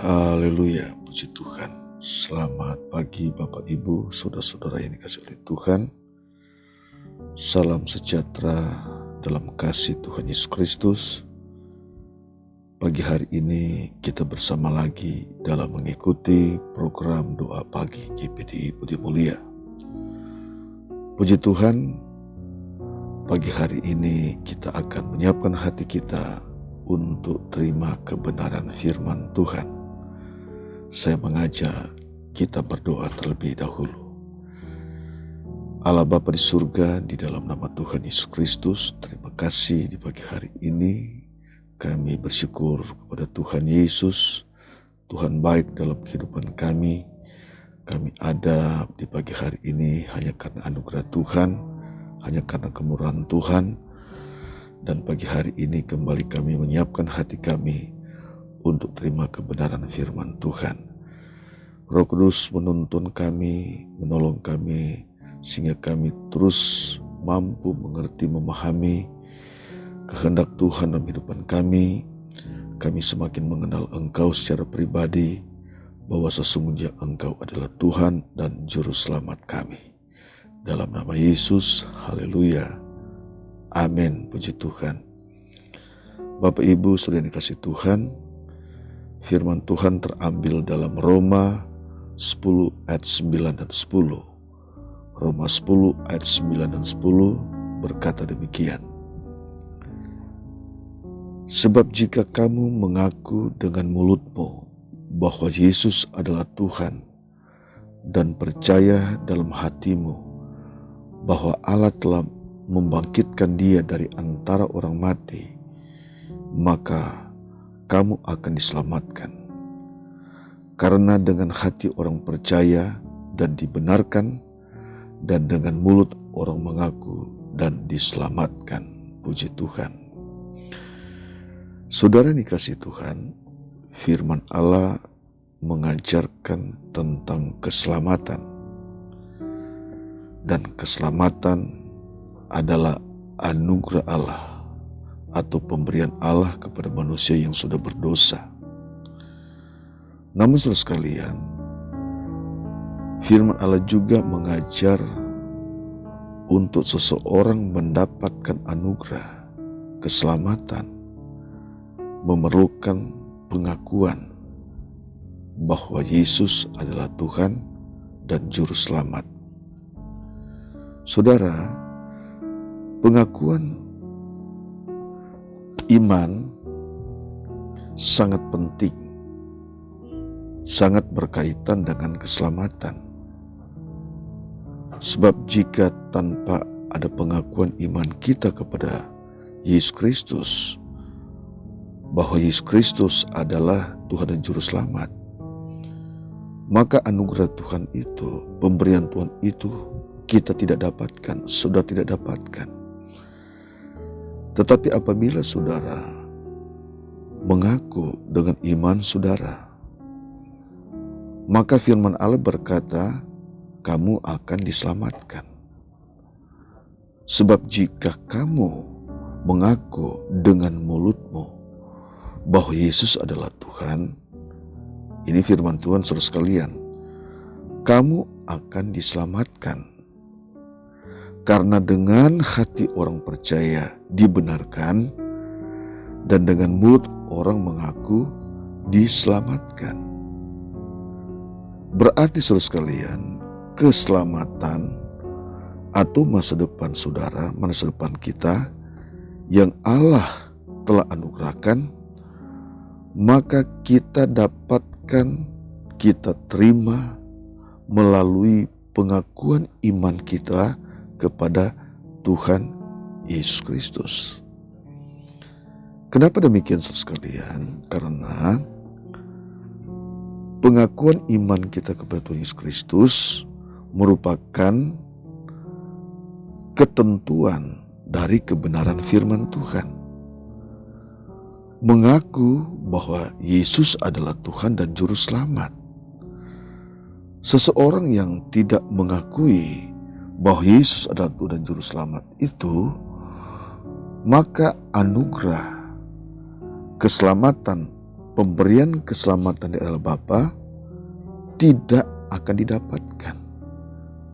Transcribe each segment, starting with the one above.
Haleluya, puji Tuhan. Selamat pagi Bapak Ibu, saudara-saudara yang dikasihi oleh Tuhan. Salam sejahtera dalam kasih Tuhan Yesus Kristus. Pagi hari ini kita bersama lagi dalam mengikuti program doa pagi GPDI Budi Mulia. Puji Tuhan, pagi hari ini kita akan menyiapkan hati kita untuk terima kebenaran firman Tuhan. Saya mengajak kita berdoa terlebih dahulu. Allah Bapa di surga, di dalam nama Tuhan Yesus Kristus, terima kasih di pagi hari ini. Kami bersyukur kepada Tuhan Yesus, Tuhan baik dalam kehidupan kami. Kami ada di pagi hari ini hanya karena anugerah Tuhan, hanya karena kemurahan Tuhan. Dan pagi hari ini kembali kami menyiapkan hati kami untuk terima kebenaran firman Tuhan. Roh Kudus menuntun kami, menolong kami, sehingga kami terus mampu mengerti, memahami kehendak Tuhan dalam kehidupan kami. Kami semakin mengenal Engkau secara pribadi, bahwa sesungguhnya Engkau adalah Tuhan dan Juru Selamat kami. Dalam nama Yesus, haleluya, amin, puji Tuhan. Bapak Ibu sudah dikasih Tuhan, firman Tuhan terambil dalam Roma 10 ayat 9 dan 10. Roma 10 ayat 9 dan 10 berkata demikian. Sebab jika kamu mengaku dengan mulutmu bahwa Yesus adalah Tuhan dan percaya dalam hatimu bahwa Allah telah membangkitkan Dia dari antara orang mati, maka kamu akan diselamatkan. Karena dengan hati orang percaya dan dibenarkan, dan dengan mulut orang mengaku dan diselamatkan. Puji Tuhan. Saudara dikasih Tuhan, firman Allah mengajarkan tentang keselamatan. Dan keselamatan adalah anugerah Allah atau pemberian Allah kepada manusia yang sudah berdosa. Namun saudara sekalian, firman Allah juga mengajar untuk seseorang mendapatkan anugerah keselamatan, memerlukan pengakuan bahwa Yesus adalah Tuhan dan Juru Selamat. Saudara, pengakuan iman sangat penting, sangat berkaitan dengan keselamatan. Sebab jika tanpa ada pengakuan iman kita kepada Yesus Kristus, bahwa Yesus Kristus adalah Tuhan dan Juru Selamat, maka anugerah Tuhan itu, pemberian Tuhan itu kita tidak dapatkan, sudah tidak dapatkan. Tetapi apabila saudara mengaku dengan iman saudara, maka firman Allah berkata, kamu akan diselamatkan. Sebab jika kamu mengaku dengan mulutmu bahwa Yesus adalah Tuhan, ini firman Tuhan saudara sekalian, kamu akan diselamatkan. Karena dengan hati orang percaya dibenarkan, dan dengan mulut orang mengaku diselamatkan. Berarti saudara sekalian, keselamatan atau masa depan saudara, masa depan kita yang Allah telah anugerahkan, maka kita dapatkan, kita terima melalui pengakuan iman kita kepada Tuhan Yesus Kristus. Kenapa demikian saudara sekalian? Karena pengakuan iman kita kepada Tuhan Yesus Kristus merupakan ketentuan dari kebenaran firman Tuhan. Mengaku bahwa Yesus adalah Tuhan dan Juru Selamat. Seseorang yang tidak mengakui bahwa Yesus adalah Tuhan dan Juru Selamat itu, maka anugerah keselamatan pemberian keselamatan dari Allah Bapa tidak akan didapatkan.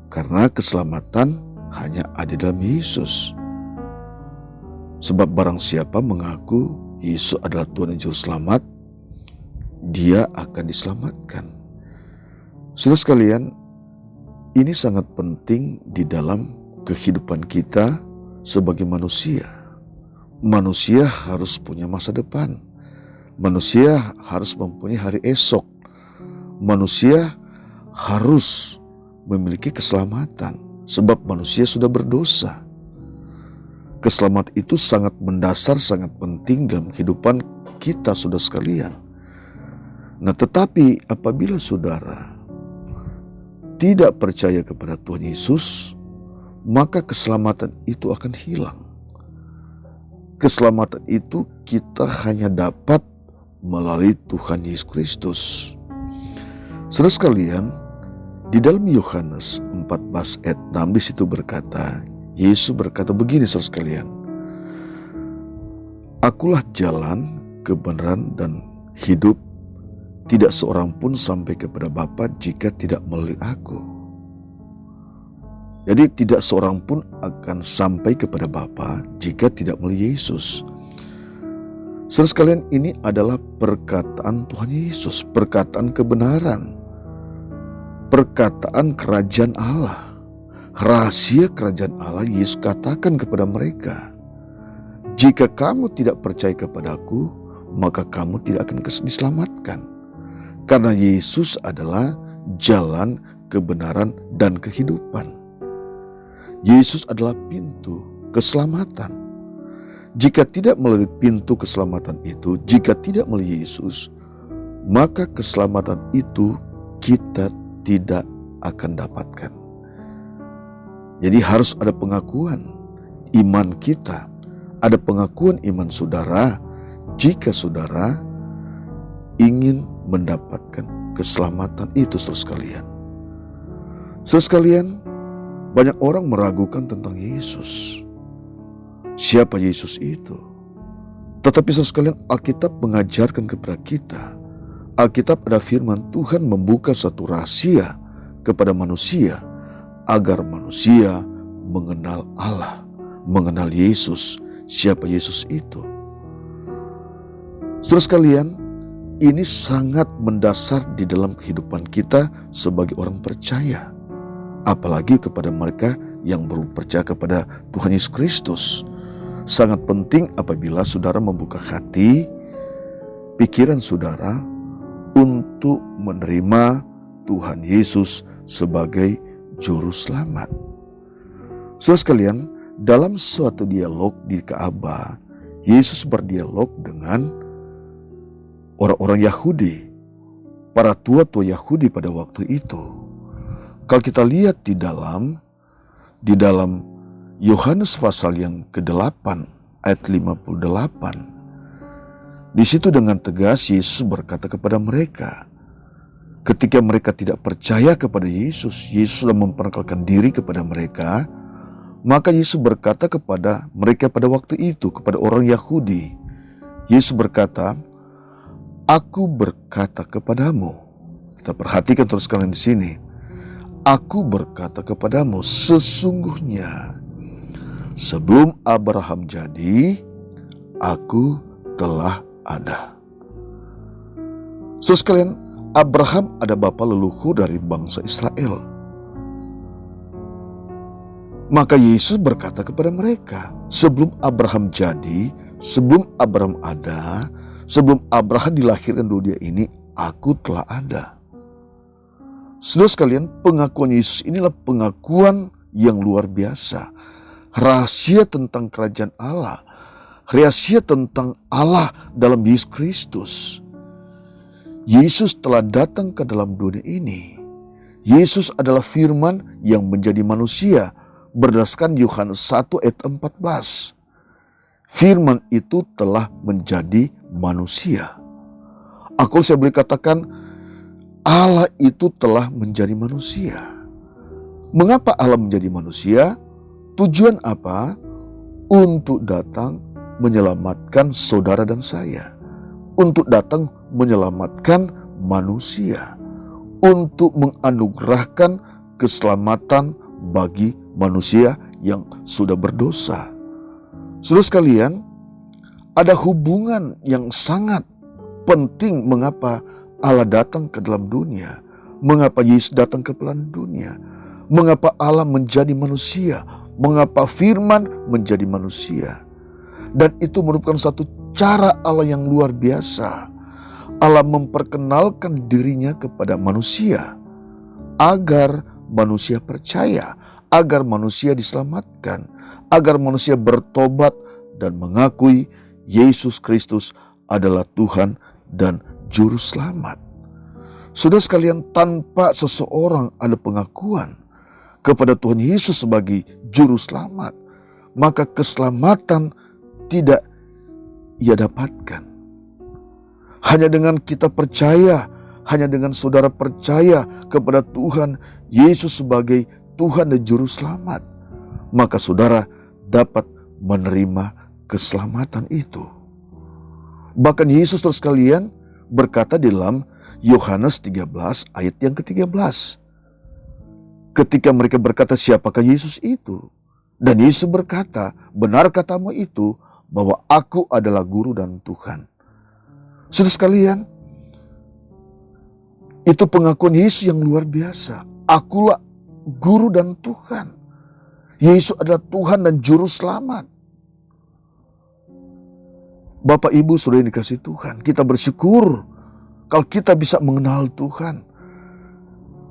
Karena keselamatan hanya ada dalam Yesus. Sebab barang siapa mengaku Yesus adalah Tuhan dan Juru Selamat, dia akan diselamatkan. Saudara sekalian, ini sangat penting di dalam kehidupan kita sebagai manusia. Manusia harus punya masa depan. Manusia harus mempunyai hari esok. Manusia harus memiliki keselamatan. Sebab manusia sudah berdosa. Keselamatan itu sangat mendasar, sangat penting dalam kehidupan kita, saudara sekalian. Nah, tetapi apabila saudara tidak percaya kepada Tuhan Yesus, maka keselamatan itu akan hilang. Keselamatan itu kita hanya dapat melalui Tuhan Yesus Kristus. Saudara sekalian, di dalam Yohanes 14 ayat 6 di situ berkata, Yesus berkata begini, saudara sekalian, "Akulah jalan, kebenaran, dan hidup. Tidak seorang pun sampai kepada Bapa jika tidak melalui Aku." Jadi tidak seorang pun akan sampai kepada Bapa jika tidak melalui Yesus. Saudara sekalian, ini adalah perkataan Tuhan Yesus, perkataan kebenaran, perkataan kerajaan Allah. Rahasia kerajaan Allah Yesus katakan kepada mereka, "Jika kamu tidak percaya kepadaku, maka kamu tidak akan diselamatkan." Karena Yesus adalah jalan, kebenaran, dan kehidupan. Yesus adalah pintu keselamatan. Jika tidak melalui pintu keselamatan itu, jika tidak melalui Yesus, maka keselamatan itu kita tidak akan dapatkan. Jadi harus ada pengakuan iman kita, ada pengakuan iman saudara, jika saudara ingin mendapatkan keselamatan itu, saudara sekalian. Saudara sekalian, banyak orang meragukan tentang Yesus. Siapa Yesus itu? Tetapi saudara sekalian, Alkitab mengajarkan kepada kita. Alkitab ada firman Tuhan membuka satu rahasia kepada manusia agar manusia mengenal Allah, mengenal Yesus. Siapa Yesus itu? Saudara sekalian, ini sangat mendasar di dalam kehidupan kita sebagai orang percaya. Apalagi kepada mereka yang belum percaya kepada Tuhan Yesus Kristus. Sangat penting apabila saudara membuka hati, pikiran saudara untuk menerima Tuhan Yesus sebagai Juru Selamat. Saudara sekalian, dalam suatu dialog di Ka'bah, Yesus berdialog dengan orang-orang Yahudi, para tua-tua Yahudi pada waktu itu. Kalau kita lihat di dalam Yohanes pasal yang ke-8 ayat 58, di situ dengan tegas Yesus berkata kepada mereka, ketika mereka tidak percaya kepada Yesus, Yesus sudah memperkenalkan diri kepada mereka, maka Yesus berkata kepada mereka pada waktu itu, kepada orang Yahudi, Yesus berkata, "Aku berkata kepadamu." Kita perhatikan terus sekalian di sini. "Aku berkata kepadamu, sesungguhnya sebelum Abraham jadi, Aku telah ada." Saudara sekalian, Abraham ada bapa leluhur dari bangsa Israel. Maka Yesus berkata kepada mereka, sebelum Abraham jadi, sebelum Abraham ada, sebelum Abraham dilahirkan dunia ini, Aku telah ada. Saudara sekalian, pengakuan Yesus inilah pengakuan yang luar biasa. Rahasia tentang kerajaan Allah, rahasia tentang Allah dalam Yesus Kristus. Yesus telah datang ke dalam dunia ini. Yesus adalah firman yang menjadi manusia berdasarkan Yohanes 1 ayat 14. Firman itu telah menjadi manusia. Saya boleh katakan Allah itu telah menjadi manusia. Mengapa Allah menjadi manusia? Tujuan apa? Untuk datang menyelamatkan saudara dan saya. Untuk datang menyelamatkan manusia, untuk menganugerahkan keselamatan bagi manusia yang sudah berdosa. Saudara sekalian, ada hubungan yang sangat penting mengapa Allah datang ke dalam dunia, mengapa Yesus datang ke dalam dunia, mengapa Allah menjadi manusia, mengapa firman menjadi manusia. Dan itu merupakan satu cara Allah yang luar biasa. Allah memperkenalkan dirinya kepada manusia agar manusia percaya, agar manusia diselamatkan, agar manusia bertobat dan mengakui Yesus Kristus adalah Tuhan dan Juru Selamat. Saudara sekalian, tanpa seseorang ada pengakuan kepada Tuhan Yesus sebagai Juru Selamat, maka keselamatan tidak ia dapatkan. Hanya dengan kita percaya, hanya dengan saudara percaya kepada Tuhan Yesus sebagai Tuhan dan Juru Selamat, maka saudara dapat menerima keselamatan itu. Bahkan Yesus terus sekalian berkata di dalam Yohanes 13 ayat yang ke-13. Ketika mereka berkata, siapakah Yesus itu? Dan Yesus berkata, benar katamu itu, bahwa aku adalah guru dan Tuhan. Saudara sekalian, itu pengakuan Yesus yang luar biasa. Akulah guru dan Tuhan. Yesus adalah Tuhan dan Juru Selamat. Bapak Ibu sudah dikasih Tuhan, kita bersyukur kalau kita bisa mengenal Tuhan.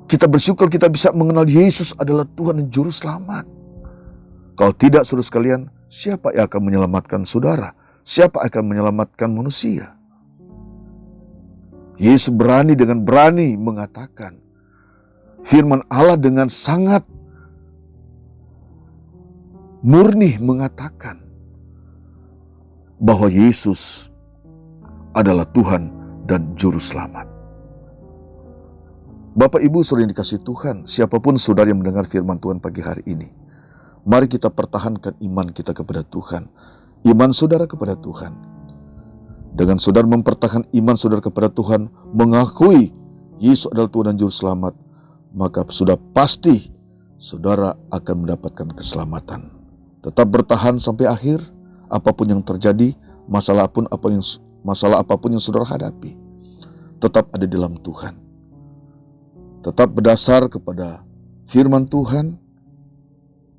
Kita bersyukur kita bisa mengenal Yesus adalah Tuhan dan Juru Selamat. Kalau tidak, saudara sekalian, siapa yang akan menyelamatkan saudara? Siapa akan menyelamatkan manusia? Yesus dengan berani mengatakan firman Allah, dengan sangat murni mengatakan bahwa Yesus adalah Tuhan dan Juru Selamat. Bapak Ibu saudara yang dikasihi Tuhan, siapapun saudara yang mendengar firman Tuhan pagi hari ini, mari kita pertahankan iman kita kepada Tuhan, iman saudara kepada Tuhan. Dengan saudara mempertahankan iman saudara kepada Tuhan, mengakui Yesus adalah Tuhan dan Juru Selamat, maka sudah pasti saudara akan mendapatkan keselamatan. Tetap bertahan sampai akhir, apapun yang terjadi, masalah apapun yang saudara hadapi, tetap ada di dalam Tuhan. Tetap berdasar kepada firman Tuhan,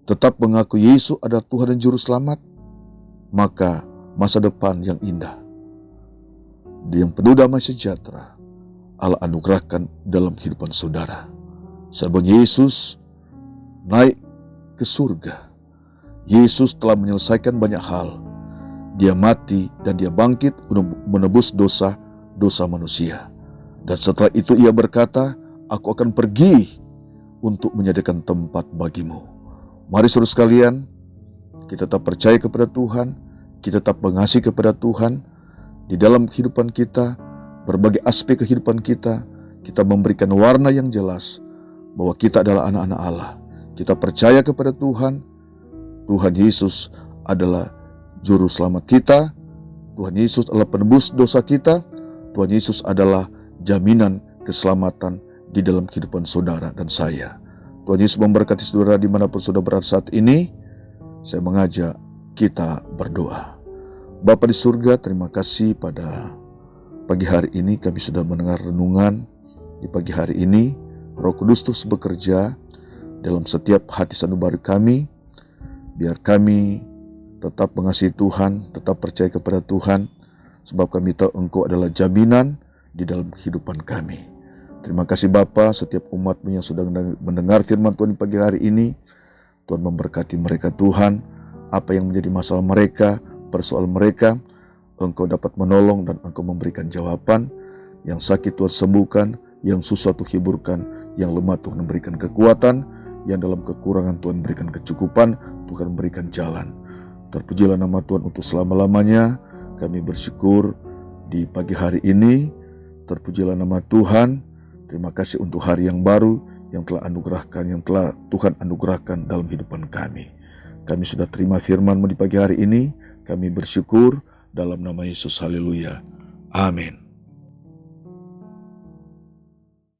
tetap mengaku Yesus adalah Tuhan dan Juru Selamat, maka masa depan yang indah, yang penuh damai sejahtera, Allah anugerahkan dalam kehidupan saudara. Sebab Yesus naik ke surga. Yesus telah menyelesaikan banyak hal. Dia mati dan dia bangkit untuk menebus dosa manusia. Dan setelah itu ia berkata, aku akan pergi untuk menyediakan tempat bagimu. Mari saudara sekalian, kita tetap percaya kepada Tuhan, kita tetap mengasihi kepada Tuhan. Di dalam kehidupan kita, berbagai aspek kehidupan kita, kita memberikan warna yang jelas bahwa kita adalah anak-anak Allah. Kita percaya kepada Tuhan, Tuhan Yesus adalah Juru Selamat kita, Tuhan Yesus adalah penebus dosa kita, Tuhan Yesus adalah jaminan keselamatan di dalam kehidupan saudara dan saya. Tuhan Yesus memberkati saudara dimanapun saudara berada saat ini. Saya mengajak kita berdoa. Bapa di surga, terima kasih pada pagi hari ini kami sudah mendengar renungan. Di pagi hari ini Roh Kudus terus bekerja dalam setiap hati sanubari kami. Biar kami tetap mengasihi Tuhan, tetap percaya kepada Tuhan, sebab kami tahu Engkau adalah jaminan di dalam kehidupan kami. Terima kasih Bapa, setiap umat-Mu yang sudah mendengar firman Tuhan di pagi hari ini. Tuhan memberkati mereka Tuhan, apa yang menjadi masalah mereka, persoalan mereka, Engkau dapat menolong dan Engkau memberikan jawaban. Yang sakit Tuhan sembuhkan, yang susah Tuhan hiburkan, yang lemah Tuhan memberikan kekuatan, yang dalam kekurangan Tuhan berikan kecukupan, Tuhan berikan jalan. Terpujilah nama Tuhan untuk selama-lamanya. Kami bersyukur di pagi hari ini. Terpujilah nama Tuhan. Terima kasih untuk hari yang baru yang telah Tuhan anugerahkan dalam kehidupan kami. Kami sudah terima firman-Mu di pagi hari ini. Kami bersyukur dalam nama Yesus. Haleluya. Amin.